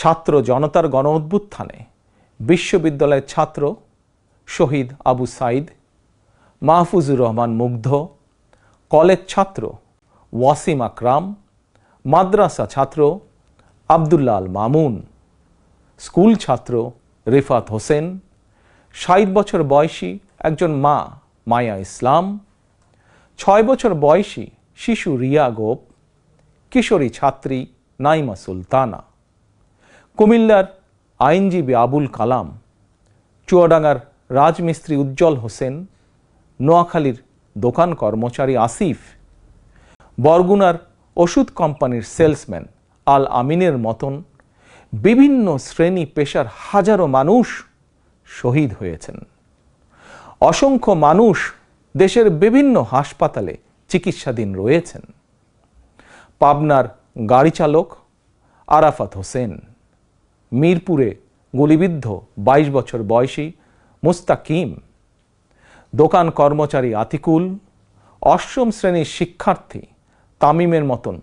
ছাত্র জনতার গণ অভ্যুত্থানে বিশ্ববিদ্যালয়ের ছাত্র শহীদ আবু সাইদ, মাহফুজুর রহমান মুগ্ধ, কলেজ ছাত্র ওয়াসিম আকরাম, মাদ্রাসা ছাত্র আব্দুল্লাহ আল মামুন, স্কুল ছাত্র রিফাত হোসেন, ৬০ বছর বয়সী একজন মা মায়া ইসলাম, ৬ বছর বয়সী শিশু রিয়া গোপ, কিশোরী ছাত্রী নাইমা সুলতানা, কুমিল্লার আইনজীবী আবুল কালাম, চুয়াডাঙ্গার রাজমিস্ত্রি উজ্জ্বল হোসেন, নোয়াখালীর দোকান কর্মচারী আসিফ, বরগুনার ওষুধ কোম্পানির সেলসম্যান আল আমিনের মতন বিভিন্ন শ্রেণী পেশার হাজারো মানুষ শহীদ হয়েছেন। অসংখ্য মানুষ দেশের বিভিন্ন হাসপাতালে চিকিৎসাধীন রয়েছেন। পাবনার গাড়ি চালক আরাফাত হোসেন, মিরপুরে গুলিবিদ্ধ ২২ বছর বয়সী মুস্তাকিম, দোকান কর্মচারী আতিকুল, অষ্টম শ্রেণীর শিক্ষার্থী তামিমের মতন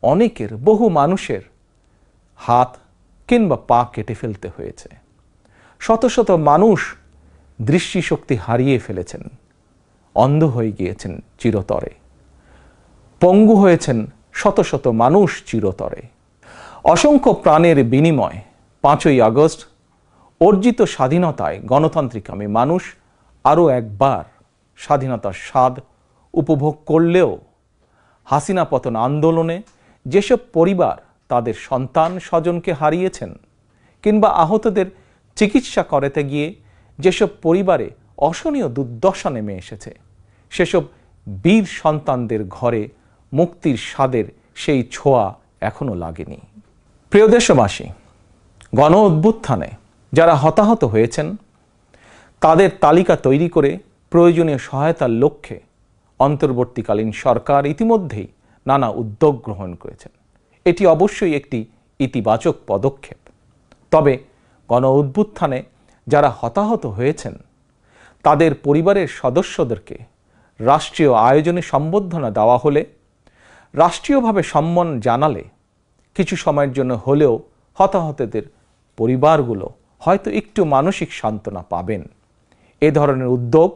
অনেকের, বহু মানুষের হাত কিংবা পা কেটে ফেলতে হয়েছে। শত শত মানুষ দৃষ্টিশক্তি হারিয়ে ফেলেছেন, অন্ধ হয়ে গিয়েছেন চিরতরে, পঙ্গু হয়েছেন শত শত মানুষ চিরতরে। অসংখ্য প্রাণের বিনিময় ৫ই আগস্ট অর্জিত স্বাধীনতায় গণতান্ত্রিকামী মানুষ আরও একবার স্বাধীনতার স্বাদ উপভোগ করলেও হাসিনা পতন আন্দোলনে যেসব পরিবার তাদের সন্তান স্বজনকে হারিয়েছেন কিংবা আহতদের চিকিৎসা করাতে গিয়ে যেসব পরিবারে অসহনীয় দুর্দশা নেমে এসেছে, সেসব বীর সন্তানদের ঘরে মুক্তির স্বাদের সেই ছোঁয়া এখনো লাগেনি। প্রিয় দেশবাসী, গণ অভ্যুত্থানে যারা হতাহত হয়েছেন তাদের তালিকা তৈরি করে প্রয়োজনীয় সহায়তার লক্ষ্যে অন্তর্বর্তীকালীন সরকার ইতিমধ্যেই নানা উদ্যোগ গ্রহণ করেছেন। এটি অবশ্যই একটি ইতিবাচক পদক্ষেপ। তবে গণ অভ্যুত্থানে যারা হতাহত হয়েছেন তাদের পরিবারের সদস্যদেরকে রাষ্ট্রীয় আয়োজনে সম্বর্ধনা দেওয়া হলে, রাষ্ট্রীয়ভাবে সম্মান জানালে কিছু সময়ের জন্য হলেও হতাহতদের পরিবারগুলো হয়তো একটু মানসিক সান্ত্বনা পাবেন। এ ধরনের উদ্যোগ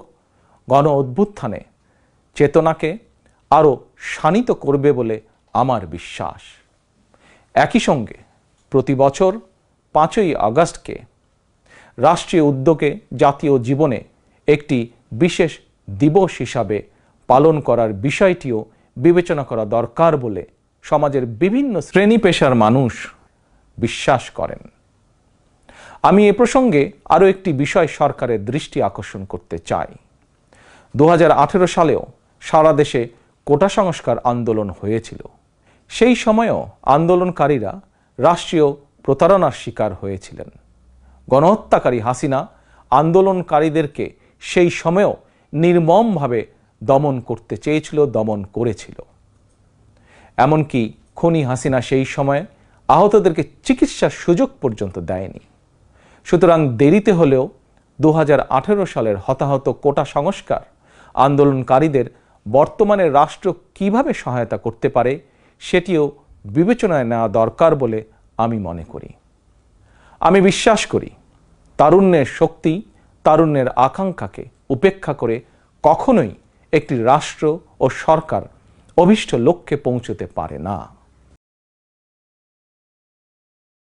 গণ অভ্যুত্থানে চেতনাকে আরও শানিত করবে বলে আমার বিশ্বাস। একই সঙ্গে প্রতি বছর ৫ই আগস্টকে রাষ্ট্রীয় উদ্যোগে জাতীয় জীবনে একটি বিশেষ দিবস হিসাবে পালন করার বিষয়টিও বিবেচনা করা দরকার বলে সমাজের বিভিন্ন শ্রেণী পেশার মানুষ বিশ্বাস করেন। আমি এ প্রসঙ্গে আরও একটি বিষয় সরকারের দৃষ্টি আকর্ষণ করতে চাই। ২০১৮ সালেও সারা দেশে কোটা সংস্কার আন্দোলন হয়েছিল। সেই সময়েও আন্দোলনকারীরা রাষ্ট্রীয় প্রতারণার শিকার হয়েছিলেন। গণহত্যাকারী হাসিনা আন্দোলনকারীদেরকে সেই সময়েও নির্মমভাবে দমন করতে চেয়েছিল, দমন করেছিল। এমনকি খুনি হাসিনা সেই সময়ে আহতদেরকে চিকিৎসার সুযোগ পর্যন্ত দেয়নি। সুতরাং দেরিতে হলেও ২০১৮ সালের হতাহত কোটা সংস্কার আন্দোলনকারীদের বর্তমানে রাষ্ট্র কিভাবে সহায়তা করতে পারে সেটিও বিবেচনায় নেওয়া দরকার বলে আমি মনে করি। আমি বিশ্বাস করি তারুণ্যের শক্তি, তারুণ্যের আকাঙ্ক্ষাকে উপেক্ষা করে কখনোই একটি রাষ্ট্র ও সরকার অভীষ্ট লক্ষ্যে পৌঁছতে পারে না।